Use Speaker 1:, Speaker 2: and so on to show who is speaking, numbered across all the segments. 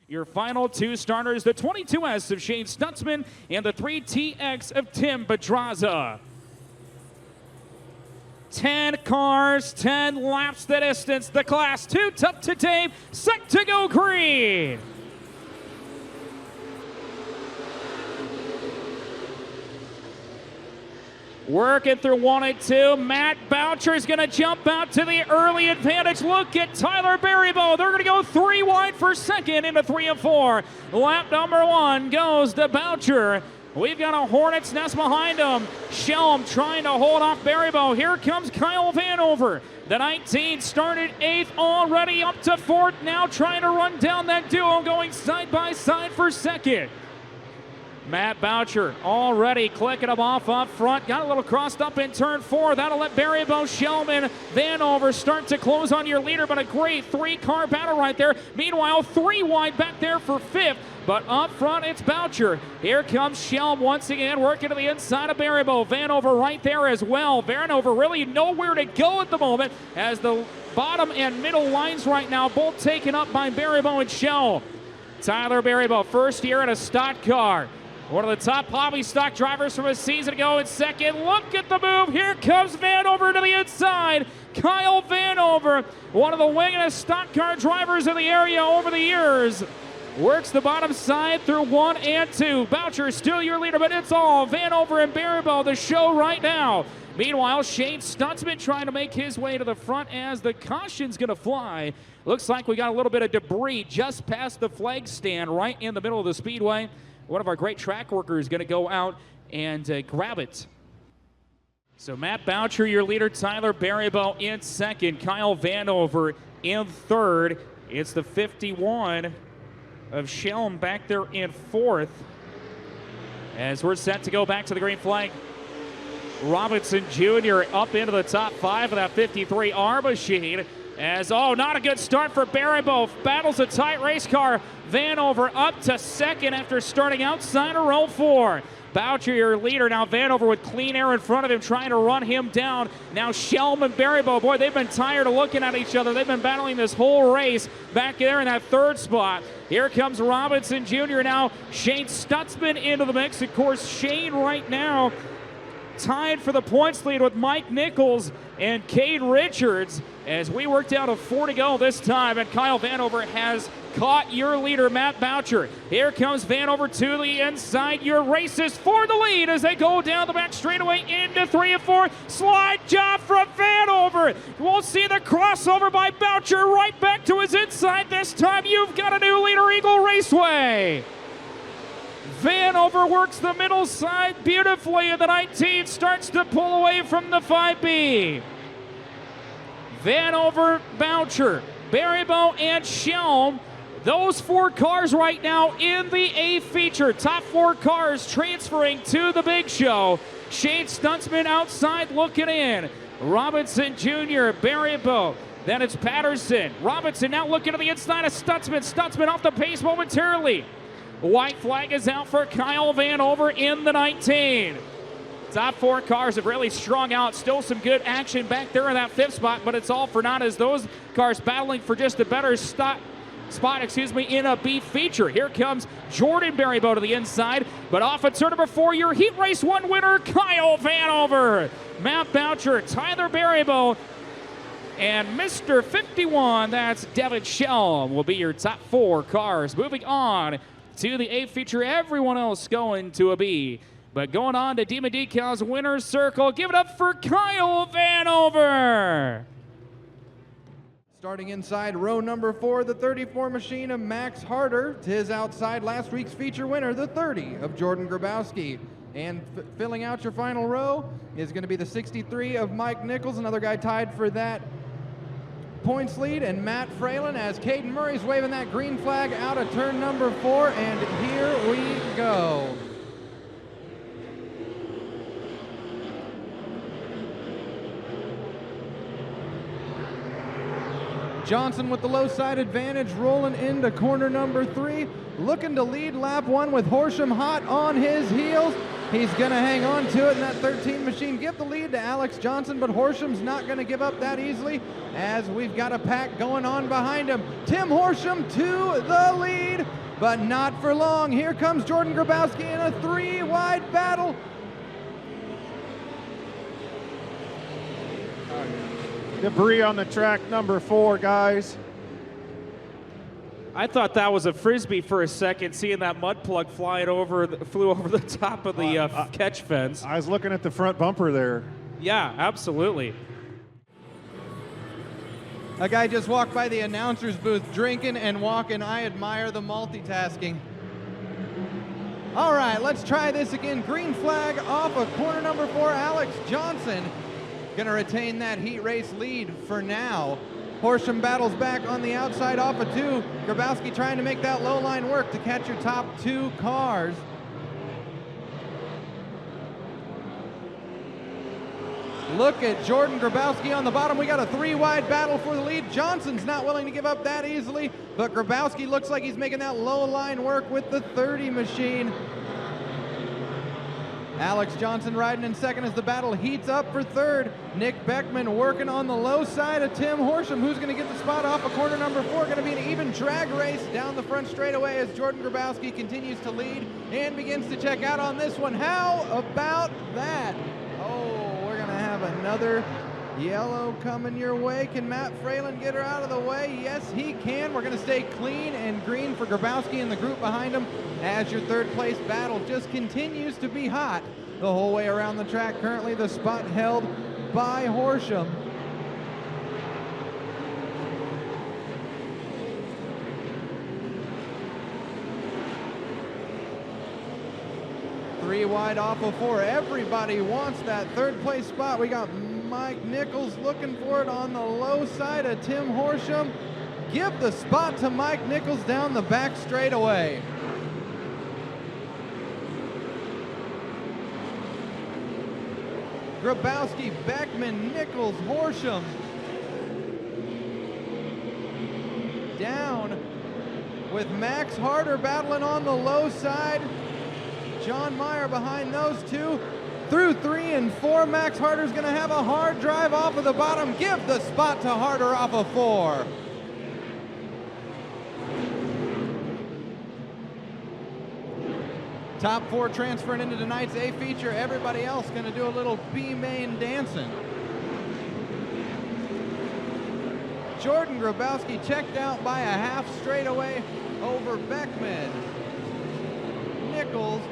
Speaker 1: Your final two starters, the 22S of Shane Stutzman and the 3TX of Tim Pedraza. 10 cars, 10 laps the distance. The Class 2 Tough to Tame, set to go green. Working through 1 and 2. Matt Boucher is going to jump out to the early advantage. Look at Tyler Berrybo. They're going to go 3 wide for second into 3 and 4. Lap number 1 goes to Boucher. We've got a Hornet's Nest behind him. Shelm trying to hold off Berrybo. Here comes Kyle Vanover. The 19 started 8th, already up to 4th. Now trying to run down that duo, going side by side for second. Matt Boucher already clicking him off up front. Got a little crossed up in turn 4. That'll let Berrybo, Shellman, Vanover start to close on your leader, but a great 3-car battle right there. Meanwhile, 3 wide back there for 5th, but up front it's Boucher. Here comes Shelm once again, working to the inside of Berrybo. Vanover right there as well. Vanover really nowhere to go at the moment, as the bottom and middle lines right now both taken up by Berrybo and Shell. Tyler Berrybo, first year in a stock car. One of the top hobby stock drivers from a season ago in second. Look at the move. Here comes Vanover to the inside. Kyle Vanover, one of the winningest stock car drivers in the area over the years. Works the bottom side through 1 and 2. Boucher still your leader, but it's all Vanover and Berrybo, the show right now. Meanwhile, Shane Stutzman trying to make his way to the front as the caution's going to fly. Looks like we got a little bit of debris just past the flag stand right in the middle of the speedway. One of our great track workers is going to go out and grab it. So Matt Boucher, your leader. Tyler Berrybo in second. Kyle Vanover in third. It's the 51 of Shelm back there in 4th. As we're set to go back to the green flag. Robinson Jr. up into the top 5 of that 53R machine. As, not a good start for Berrybo. Battles a tight race car. Vanover up to second after starting outside of row 4. Boucher, your leader. Now Vanover with clean air in front of him, trying to run him down. Now Shelm and Berrybo, boy, they've been tired of looking at each other. They've been battling this whole race back there in that 3rd spot. Here comes Robinson Jr. Now Shane Stutzman into the mix. Of course, Shane right now tied for the points lead with Mike Nichols and Cade Richards, as we work down to 4 to go this time, and Kyle Vanover has caught your leader, Matt Boucher. Here comes Vanover to the inside. Your races for the lead as they go down the back straightaway into 3 and 4. Slide job from Vanover. We'll see the crossover by Boucher right back to his inside. This time you've got a new leader, Eagle Raceway. Vanover works the middle side beautifully, and the 19 starts to pull away from the 5B. Vanover, Boucher, Berrybo, and Shelm. Those 4 cars right now in the A feature. Top 4 cars transferring to the big show. Shane Stutzman outside looking in. Robinson Jr., Berrybo. Then it's Patterson. Robinson now looking to the inside of Stutzman. Stutzman off the pace momentarily. White flag is out for Kyle Vanover in the 19. Top 4 cars have really strung out. Still some good action back there in that 5th spot, but it's all for naught as those cars battling for just a better spot, in a B feature. Here comes Jordan Berrybo to the inside, but off of turn number 4, your Heat Race 1 winner, Kyle Vanover. Matt Boucher, Tyler Berrybo, and Mr. 51, that's Devin Shelm, will be your top 4 cars. Moving on to the A feature, everyone else going to a B. But going on to Demon Decal's winner's circle, give it up for Kyle Vanover.
Speaker 2: Starting inside row number 4, the 34 machine of Max Harder. To his outside, last week's feature winner, the 30 of Jordan Grabowski. And filling out your final row is going to be the 63 of Mike Nichols, another guy tied for that points lead, and Matt Fralin, as Caden Murray's waving that green flag out of turn number 4, and here we go. Johnson with the low side advantage, rolling into corner number 3, looking to lead lap 1 with Horsham hot on his heels. He's going to hang on to it in that 13 machine. Give the lead to Alex Johnson, but Horsham's not going to give up that easily as we've got a pack going on behind him. Tim Horsham to the lead, but not for long. Here comes Jordan Grabowski in a 3-wide battle.
Speaker 3: Debris on the track, number 4, guys.
Speaker 1: I thought that was a Frisbee for a second, seeing that mud plug flew over the top of the catch fence.
Speaker 3: I was looking at the front bumper there.
Speaker 1: Yeah, absolutely.
Speaker 2: A guy just walked by the announcer's booth drinking and walking. I admire the multitasking. All right, let's try this again. Green flag off of corner number 4, Alex Johnson. Gonna retain that heat race lead for now. Horsham battles back on the outside off of 2. Grabowski trying to make that low line work to catch your top 2 cars. Look at Jordan Grabowski on the bottom. We got a 3-wide battle for the lead. Johnson's not willing to give up that easily, but Grabowski looks like he's making that low line work with the 30 machine. Alex Johnson riding in second as the battle heats up for third. Nick Beckman working on the low side of Tim Horsham. Who's going to get the spot off of corner number 4? Going to be an even drag race down the front straightaway as Jordan Grabowski continues to lead and begins to check out on this one. How about that? Oh, we're going to have another yellow coming your way. Can Matt Fralin get her out of the way? Yes, he can. We're going to stay clean and green for Grabowski and the group behind him as your third place battle just continues to be hot the whole way around the track. Currently the spot held by Horsham. Three wide off of 4. Everybody wants that third place spot. We got Mike Nichols looking for it on the low side of Tim Horsham. Give the spot to Mike Nichols down the back straightaway. Grabowski, Beckman, Nichols, Horsham. Down with Max Harder battling on the low side. John Meyer behind those 2. Through 3 and 4, Max Harder's going to have a hard drive off of the bottom. Give the spot to Harder off of 4. Top 4 transferring into tonight's A feature. Everybody else going to do a little B main dancing. Jordan Grabowski checked out by a half straightaway over Beckman. Nichols.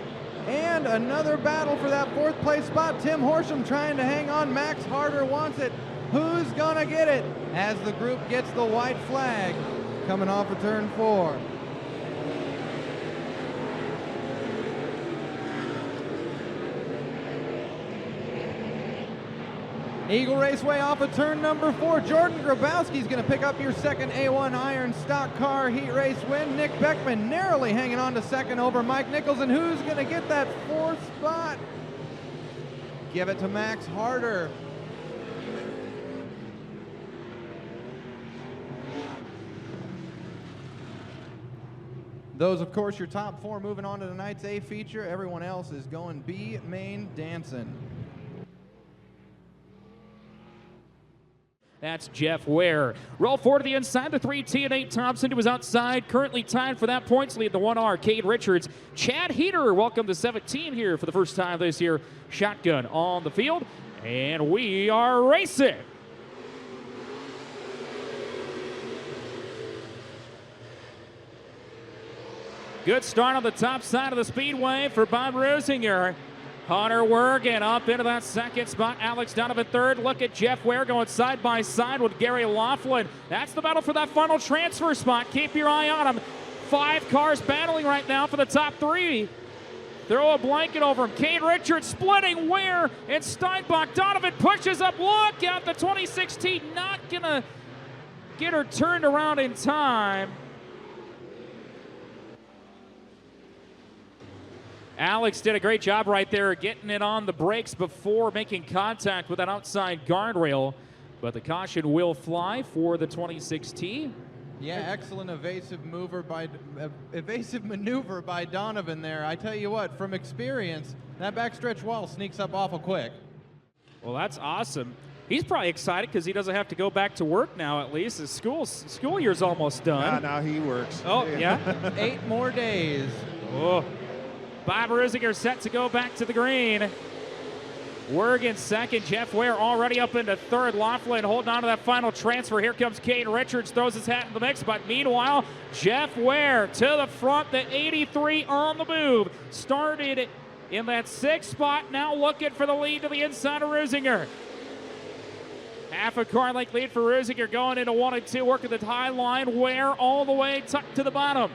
Speaker 2: And another battle for that 4th place spot. Tim Horsham trying to hang on. Max Harder wants it. Who's gonna get it? As the group gets the white flag coming off of turn 4. Eagle Raceway off of turn number 4. Jordan Grabowski's going to pick up your second A1 Iron Stock Car Heat Race win. Nick Beckman narrowly hanging on to second over Mike Nichols. And who's going to get that 4th spot? Give it to Max Harder. Those, of course, your top 4 moving on to tonight's A feature. Everyone else is going B main dancing.
Speaker 1: That's Jeff Ware. Roll 4 to the inside, the 3T and 8 Thompson to his outside. Currently tied for that points lead, the 1R, Cade Richards. Chad Heater, welcome to 17 here for the first time this year. Shotgun on the field, and we are racing. Good start on the top side of the speedway for Bob Rosinger. Hunter working up into that second spot. Alex Donovan third. Look at Jeff Ware going side by side with Gary Laughlin. That's the battle for that final transfer spot. Keep your eye on him. 5 cars battling right now for the top 3. Throw a blanket over him. Cade Richards splitting Ware and Steinbach. Donovan pushes up. Look out, the 2016 not gonna get her turned around in time. Alex did a great job right there getting it on the brakes before making contact with that outside guardrail. But the caution will fly for the 2016.
Speaker 2: Yeah, excellent evasive maneuver by Donovan there. I tell you what, from experience, that backstretch wall sneaks up awful quick.
Speaker 1: Well, that's awesome. He's probably excited because he doesn't have to go back to work now, at least. His school year's almost done.
Speaker 3: Now he works.
Speaker 1: Oh, yeah?
Speaker 2: 8 more days.
Speaker 1: Oh. Bob Rusinger set to go back to the green. Wergen second. Jeff Ware already up into third. Laughlin holding on to that final transfer. Here comes Caden Richards, throws his hat in the mix. But meanwhile, Jeff Ware to the front, the 83 on the move. Started in that 6th spot, now looking for the lead to the inside of Rusinger. Half a car length lead for Rusinger going into 1 and 2, working the high line. Ware all the way tucked to the bottom.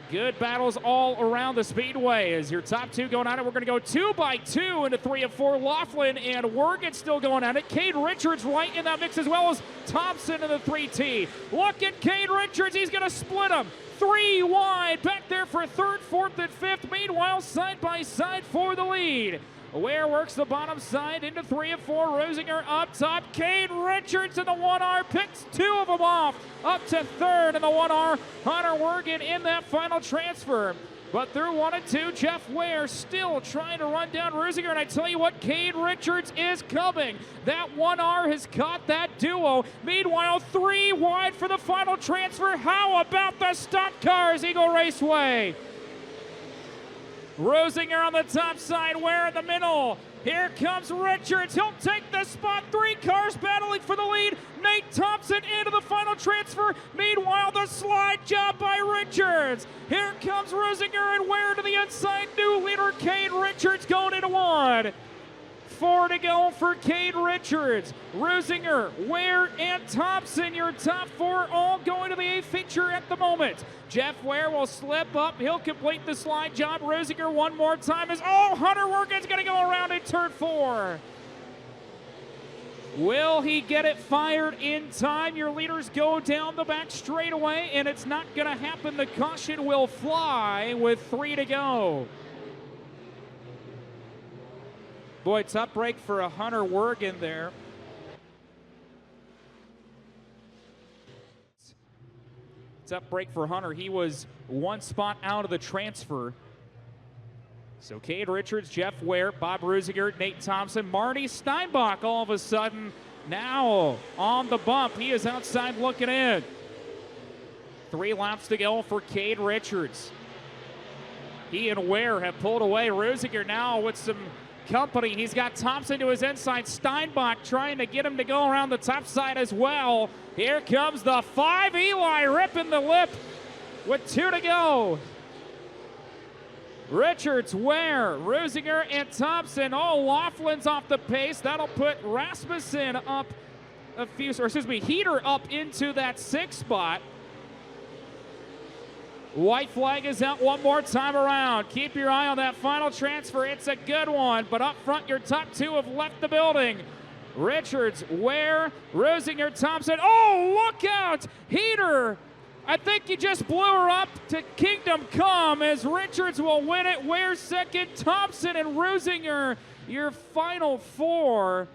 Speaker 1: Good battles all around the speedway as your top 2 going at it. We're going to go 2 by 2 into 3 and 4. Laughlin and Wergen still going at it. Cade Richards right in that mix as well as Thompson in the 3T. Look at Cade Richards. He's going to split them. 3 wide back there for 3rd, 4th, and 5th. Meanwhile, side by side for the lead. Ware works the bottom side into 3 and 4. Rusinger up top. Cade Richards in the 1R picks 2 of them off. Up to 3rd in the 1R. Hunter Wergen in that final transfer. But through 1 and 2, Jeff Ware still trying to run down Rusinger. And I tell you what, Cade Richards is coming. That 1R has caught that duo. Meanwhile, 3 wide for the final transfer. How about the stock cars, Eagle Raceway? Rusinger on the top side, Ware in the middle. Here comes Richards. He'll take the spot. 3 cars battling for the lead. Nate Thompson into the final transfer. Meanwhile, the slide job by Richards. Here comes Rusinger and Ware to the inside. New leader, Cade Richards, going into 1. 4 to go for Cade Richards. Rusinger, Ware, and Thompson, your top 4 all going to the A feature at the moment. Jeff Ware will slip up. He'll complete the slide job. Rusinger one more time as, Hunter Wergen's going to go around in turn 4. Will he get it fired in time? Your leaders go down the back straightaway, and it's not going to happen. The caution will fly with 3 to go. Boy, tough break for a Hunter Wergen there. Tough break for Hunter. He was 1 spot out of the transfer. So Cade Richards, Jeff Ware, Bob Rusinger, Nate Thompson, Marty Steinbach all of a sudden now on the bump. He is outside looking in. 3 laps to go for Cade Richards. He and Ware have pulled away. Rusinger now with some company. He's got Thompson to his inside. Steinbach trying to get him to go around the top side as well. Here comes the 5. Eli ripping the lip with 2 to go. Richards, Ware, Rusinger, and Thompson. Laughlin's off the pace. That'll put Rasmussen up Heater up into that 6th spot. White flag is out one more time around. Keep your eye on that final transfer. It's a good one, but up front, your top 2 have left the building. Richards, Ware, Rusinger, Thompson. Look out! Heater, I think he just blew her up to Kingdom Come as Richards will win it. Ware second, Thompson and Rusinger, your final 4.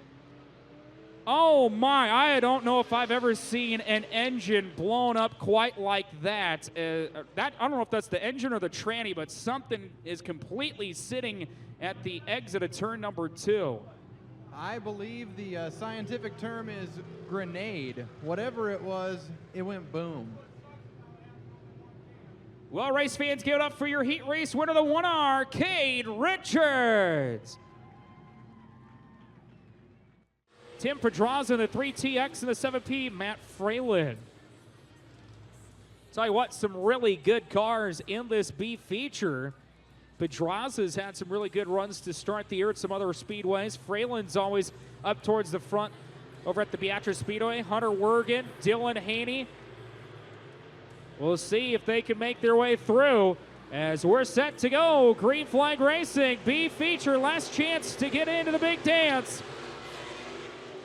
Speaker 1: Oh my, I don't know if I've ever seen an engine blown up quite like that. I don't know if that's the engine or the tranny, but something is completely sitting at the exit of turn number 2.
Speaker 2: I believe the scientific term is grenade. Whatever it was, it went boom.
Speaker 1: Well, race fans, give it up for your heat race winner, the 1R, Cade Richards. Tim Pedraza in the 3TX and the 7P, Matt Fralin. Tell you what, some really good cars in this B feature. Pedraza's had some really good runs to start the year at some other speedways. Fralin's always up towards the front over at the Beatrice Speedway. Hunter Wergen, Dylan Haney. We'll see if they can make their way through as we're set to go. Green flag racing, B feature, last chance to get into the big dance.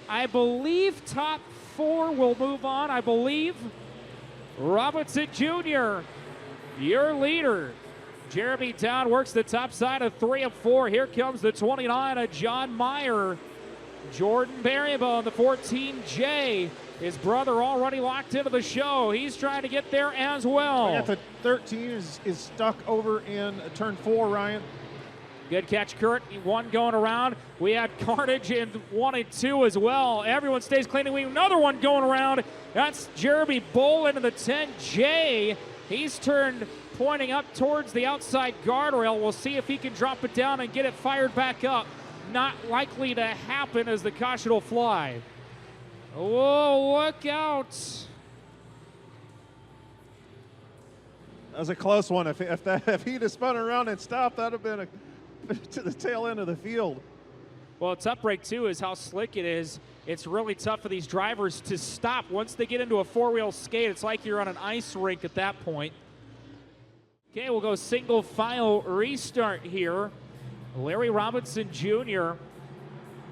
Speaker 1: I believe top 4 will move on. I believe Robinson Jr., your leader. Jeremy Dowd works the top side of 3 and 4. Here comes the 29 of John Meyer. Jordan Berrybo, the 14J. His brother already locked into the show. He's trying to get there as well.
Speaker 3: Yeah, the 13 is stuck over in turn 4, Ryan.
Speaker 1: Good catch, Kurt. One going around. We had Carnage in 1 and 2 as well. Everyone stays clean. We have another one going around. That's Jeremy Bull into the 10J. He's turned pointing up towards the outside guardrail. We'll see if he can drop it down and get it fired back up. Not likely to happen as the caution will fly. Whoa, look out.
Speaker 3: That was a close one. If he'd have spun around and stopped, that would have been to the tail end of the field.
Speaker 1: Well, tough break, too, is how slick it is. It's really tough for these drivers to stop. Once they get into a four-wheel skate, it's like you're on an ice rink at that point. Okay, we'll go single file restart here. Larry Robinson Jr.,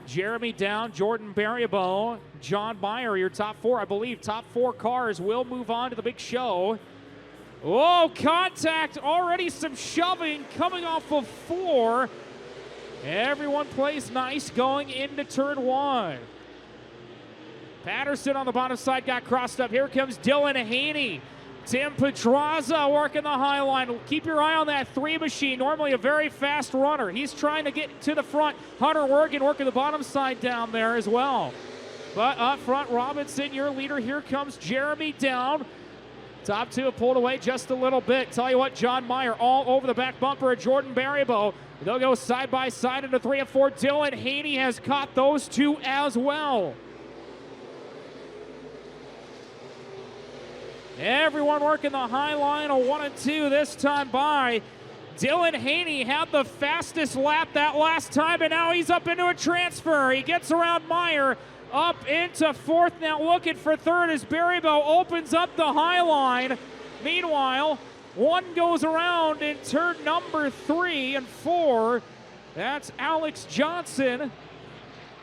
Speaker 1: Jeremy Down, Jordan Berrybo, John Meyer, your top 4. I believe top 4 cars will move on to the big show. Oh, contact, already some shoving coming off of 4. Everyone plays nice going into turn 1. Patterson on the bottom side got crossed up. Here comes Dylan Haney. Tim Pedraza working the high line. Keep your eye on that 3 machine, normally a very fast runner. He's trying to get to the front. Hunter Wergen working the bottom side down there as well. But up front, Robinson, your leader. Here comes Jeremy Down. Top 2 have pulled away just a little bit. Tell you what, John Meyer all over the back bumper of Jordan Berrybo. They'll go side by side into 3 and 4. Dylan Haney has caught those 2 as well. Everyone working the high line, a 1 and 2 this time by. Dylan Haney had the fastest lap that last time, and now he's up into a transfer. He gets around Meyer, up into 4th, now looking for 3rd as Berrybo opens up the high line. Meanwhile, 1 goes around in turn number 3 and 4. That's Alex Johnson.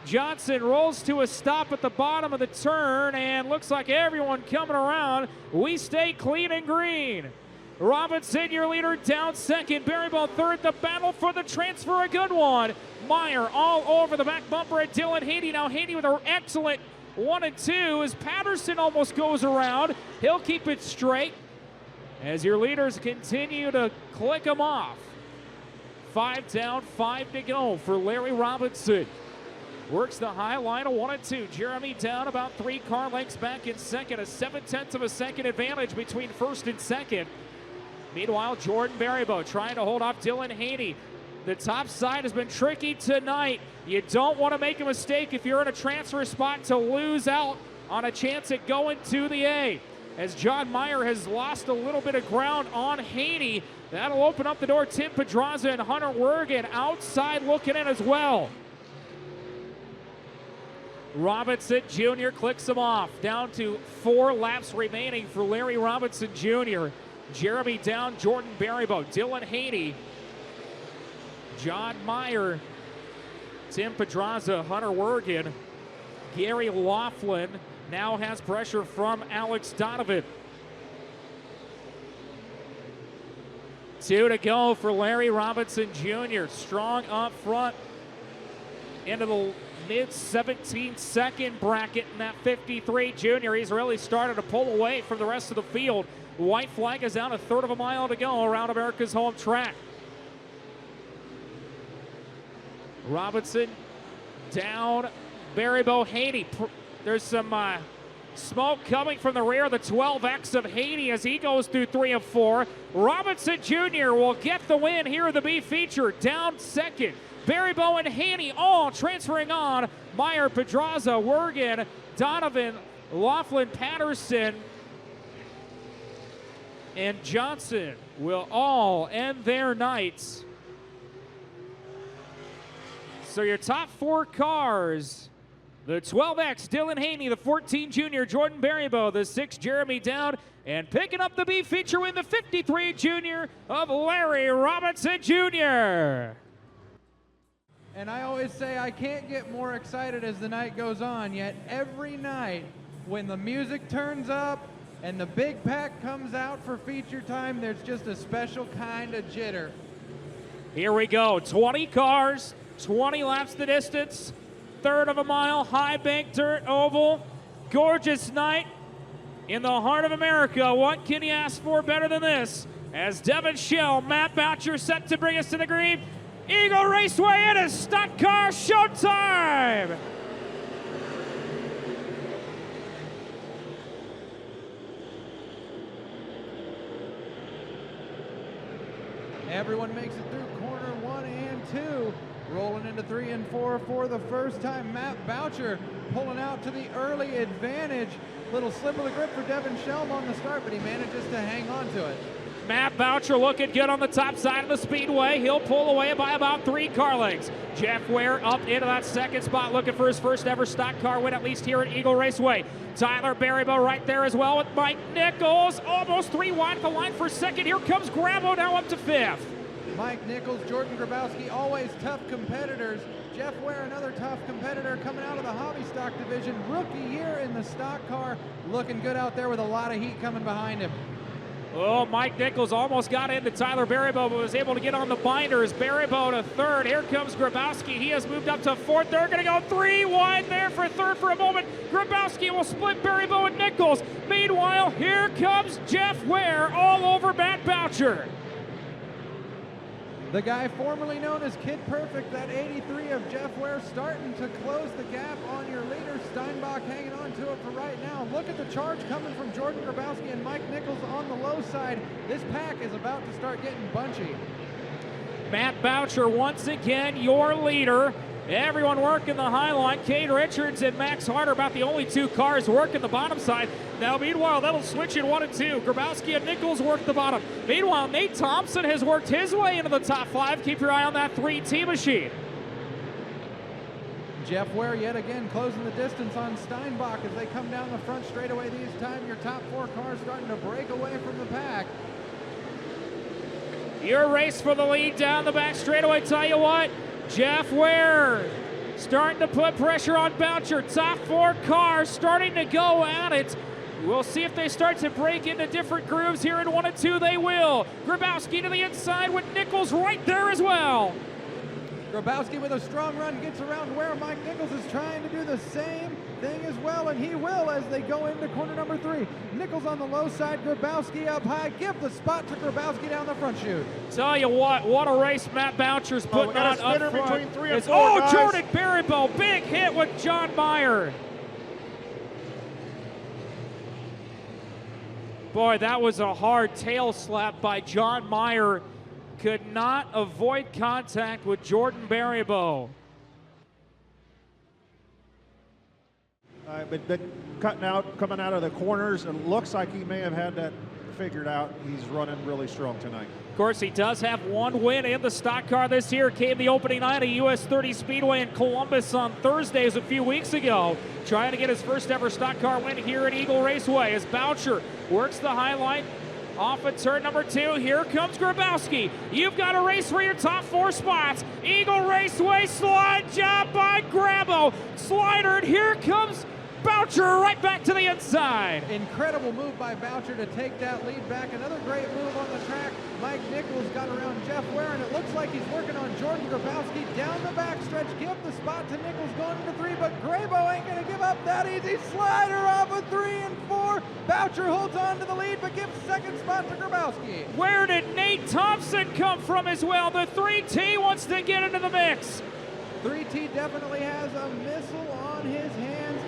Speaker 1: Johnson rolls to a stop at the bottom of the turn, and looks like everyone coming around. We stay clean and green. Robinson, your leader, down 2nd. Berrybo 3rd. The battle for the transfer, a good one. Meyer all over the back bumper at Dylan Haney. Now Haney with an excellent 1 and 2 as Patterson almost goes around. He'll keep it straight as your leaders continue to click them off. 5 down, 5 to go for Larry Robinson. Works the high line, a 1 and 2. Jeremy Down about 3 car lengths back in 2nd. A 7/10 of a second advantage between 1st and 2nd. Meanwhile, Jordan Berrybo trying to hold off Dylan Haney. The top side has been tricky tonight. You don't want to make a mistake if you're in a transfer spot to lose out on a chance at going to the A. As John Meyer has lost a little bit of ground on Haney, that'll open up the door. Tim Pedraza and Hunter Wergen outside looking in as well. Robinson Jr. clicks him off. Down to 4 laps remaining for Larry Robinson Jr. Jeremy Down, Jordan Berrybo, Dylan Haney, John Meyer, Tim Pedraza, Hunter Wergen, Gary Laughlin now has pressure from Alex Donovan. 2 to go for Larry Robinson Jr. Strong up front into the mid-17-second bracket in that 53. Junior, he's really started to pull away from the rest of the field. White flag is down, a 1/3 of a mile to go around America's home track. Robinson down, Berrybo, Haney. There's some smoke coming from the rear of the 12X of Haney as he goes through 3 and 4. Robinson Jr. will get the win here in the B feature, down 2nd. Berrybo and Haney all transferring on. Meyer, Pedraza, Wergen, Donovan, Laughlin, Patterson, and Johnson will all end their nights. So your top 4 cars, the 12X, Dylan Haney, the 14 Junior, Jordan Berrybo, the 6 Jeremy Down, and picking up the B feature win, the 53 Junior of Larry Robinson Jr.
Speaker 2: And I always say I can't get more excited as the night goes on, yet every night when the music turns up and the big pack comes out for feature time, there's just a special kind of jitter.
Speaker 1: Here we go, 20 cars, 20 laps the distance. 1/3 of a mile, high bank dirt oval. Gorgeous night in the heart of America. What can you ask for better than this? As Devin Schell, Matt Boucher set to bring us to the green. Eagle Raceway, it is stock car showtime!
Speaker 2: Everyone makes it through corner 1 and 2. Rolling into 3 and 4 for the first time. Matt Boucher pulling out to the early advantage. Little slip of the grip for Devin Schell on the start, but he manages to hang on to it.
Speaker 1: Matt Boucher looking good on the top side of the speedway. He'll pull away by about 3 car lengths. Jeff Ware up into that second spot, looking for his first ever stock car win, at least here at Eagle Raceway. Tyler Berrybo right there as well with Mike Nichols. Almost 3 wide of the line for second. Here comes Grabo now up to 5th.
Speaker 2: Mike Nichols, Jordan Grabowski, always tough competitors. Jeff Ware, another tough competitor coming out of the hobby stock division. Rookie year in the stock car. Looking good out there with a lot of heat coming behind him.
Speaker 1: Oh, Mike Nichols almost got into Tyler Berrybo, but was able to get on the binders. Berrybo to 3rd. Here comes Grabowski. He has moved up to 4th. They're going to go 3 wide there for 3rd for a moment. Grabowski will split Berrybo and Nichols. Meanwhile, here comes Jeff Ware all over Matt Boucher.
Speaker 2: The guy formerly known as Kid Perfect, that 83 of Jeff Ware, starting to close the gap on your leader. Steinbach hanging on to it for right now. Look at the charge coming from Jordan Grabowski and Mike Nichols on the low side. This pack is about to start getting bunchy.
Speaker 1: Matt Boucher once again your leader. Everyone working the high line. Cade Richards and Max Harder about the only 2 cars working the bottom side. Now, meanwhile, that'll switch in 1 and 2. Grabowski and Nichols work the bottom. Meanwhile, Nate Thompson has worked his way into the top 5. Keep your eye on that 3T machine.
Speaker 2: Jeff Ware yet again closing the distance on Steinbach as they come down the front straightaway. These time, your top 4 cars starting to break away from the pack.
Speaker 1: Your race for the lead down the back straightaway. Tell you what, Jeff Ware starting to put pressure on Boucher. Top 4 cars starting to go at it. We'll see if they start to break into different grooves here in 1 and 2. They will. Grabowski to the inside with Nichols right there as well.
Speaker 2: Grabowski with a strong run gets around Ware. Mike Nichols is trying to do the same thing as well, and he will as they go into corner number 3. Nichols on the low side, Grabowski up high. Give the spot to Grabowski down the front chute.
Speaker 1: Tell you what a race Matt Boucher's putting on up front.
Speaker 3: Between 3 and 4, guys.
Speaker 1: Jordan Berrybo, big hit with John Meyer. Boy, that was a hard tail slap by John Meyer. Could not avoid contact with Jordan Berrybo.
Speaker 3: But cutting out, coming out of the corners, and looks like he may have had that figured out. He's running really strong tonight.
Speaker 1: Of course, he does have 1 win in the stock car this year. Came the opening night at US 30 Speedway in Columbus on Thursdays a few weeks ago. Trying to get his first ever stock car win here at Eagle Raceway as Boucher works the highlight. Off at turn number 2, here comes Grabowski. You've got a race for your top 4 spots. Eagle Raceway, slide job by Grabo. Slidered, here comes Boucher right back to the inside.
Speaker 2: Incredible move by Boucher to take that lead back. Another great move on the track. Mike Nichols got around Jeff Ware, and it looks like he's working on Jordan Grabowski down the backstretch. Give the spot to Nichols going into 3, but Grabo ain't going to give up that easy. Slider off of 3 and 4. Boucher holds on to the lead, but gives second spot to Grabowski.
Speaker 1: Where did Nate Thompson come from as well? The 3T wants to get into the mix.
Speaker 2: 3T definitely has a missile on his hands,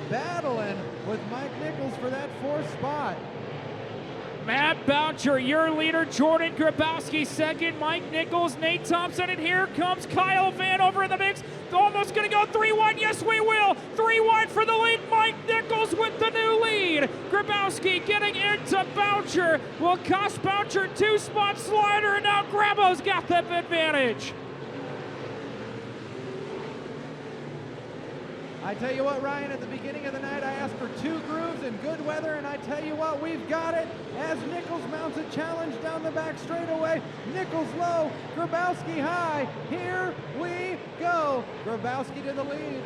Speaker 2: battling with Mike Nichols for that 4th spot.
Speaker 1: Matt Boucher, your leader. Jordan Grabowski second. Mike Nichols, Nate Thompson, and here comes Kyle Vanover in the mix. Almost going to go 3 wide. Yes, we will. 3 wide for the lead. Mike Nichols with the new lead. Grabowski getting into Boucher will cost Boucher 2 spot slider, and now Grabo's got that advantage.
Speaker 2: I tell you what, Ryan, at the beginning of the night, I asked for 2 grooves and good weather, and I tell you what, we've got it as Nichols mounts a challenge down the back straightaway. Nichols low, Grabowski high. Here we go. Grabowski to the lead.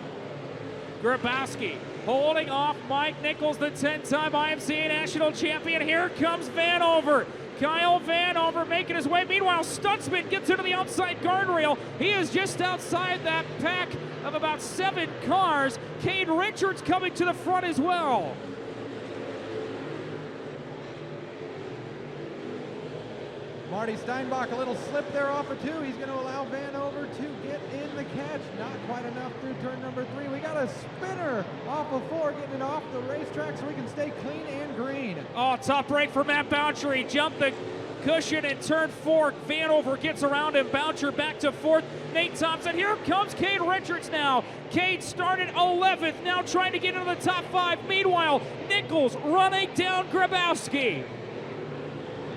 Speaker 1: Grabowski holding off Mike Nichols, the 10-time IMCA national champion. Here comes Vanover. Kyle Vanover making his way. Meanwhile, Stutzman gets into the outside guardrail. He is just outside that pack of about 7 cars. Cade Richards coming to the front as well.
Speaker 2: Marty Steinbach, a little slip there off of 2. He's going to allow Vanover to get in the catch. Not quite enough through turn number 3. We got a spinner off of 4, getting it off the racetrack so we can stay clean and green.
Speaker 1: Oh, tough break for Matt Boucher. He jumped the cushion in turn 4. Vanover gets around him. Boucher back to 4th. Nate Thompson. Here comes Cade Richards now. Cade started 11th, now trying to get into the top 5. Meanwhile, Nichols running down Grabowski.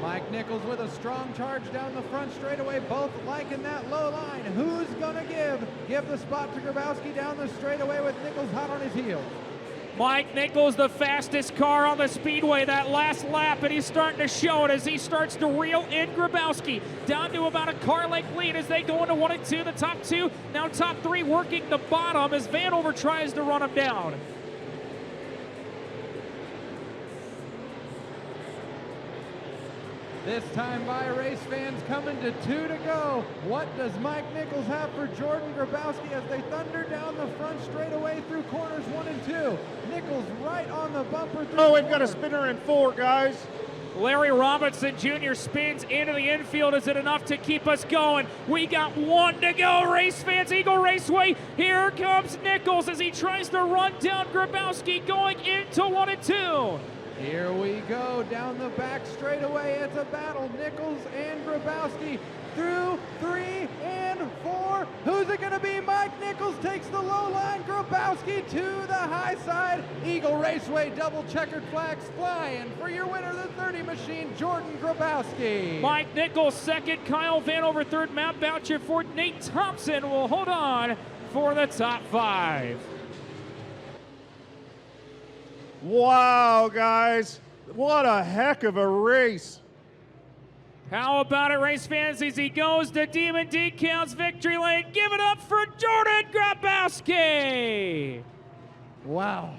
Speaker 2: Mike Nichols with a strong charge down the front straightaway, both liking that low line. Who's gonna give the spot to Grabowski down the straightaway with Nichols hot on his heels?
Speaker 1: Mike Nichols, the fastest car on the speedway that last lap, and he's starting to show it as he starts to reel in Grabowski down to about a car length lead as they go into 1 and 2. The top 2, now top 3 working the bottom as Vanover tries to run him down.
Speaker 2: This time by race fans coming to 2 to go. What does Mike Nichols have for Jordan Grabowski as they thunder down the front straightaway through corners 1 and 2? Nichols right on the bumper through.
Speaker 3: Oh, we've got a spinner in 4, guys.
Speaker 1: Larry Robinson Jr. spins into the infield. Is it enough to keep us going? We got 1 to go, race fans. Eagle Raceway. Here comes Nichols as he tries to run down Grabowski going into 1 and 2.
Speaker 2: Here we go, down the back straightaway. It's a battle. Nichols and Grabowski through 3 and 4. Who's it going to be? Mike Nichols takes the low line. Grabowski to the high side. Eagle Raceway double checkered flags flying for your winner, the 30 machine, Jordan Grabowski.
Speaker 1: Mike Nichols second, Kyle Vanover third, Matt Boucher fourth. Nate Thompson will hold on for the top 5.
Speaker 3: Wow, guys. What a heck of a race.
Speaker 1: How about it, race fans, as he goes to Demon Decals victory lane. Give it up for Jordan Grabowski.
Speaker 2: Wow.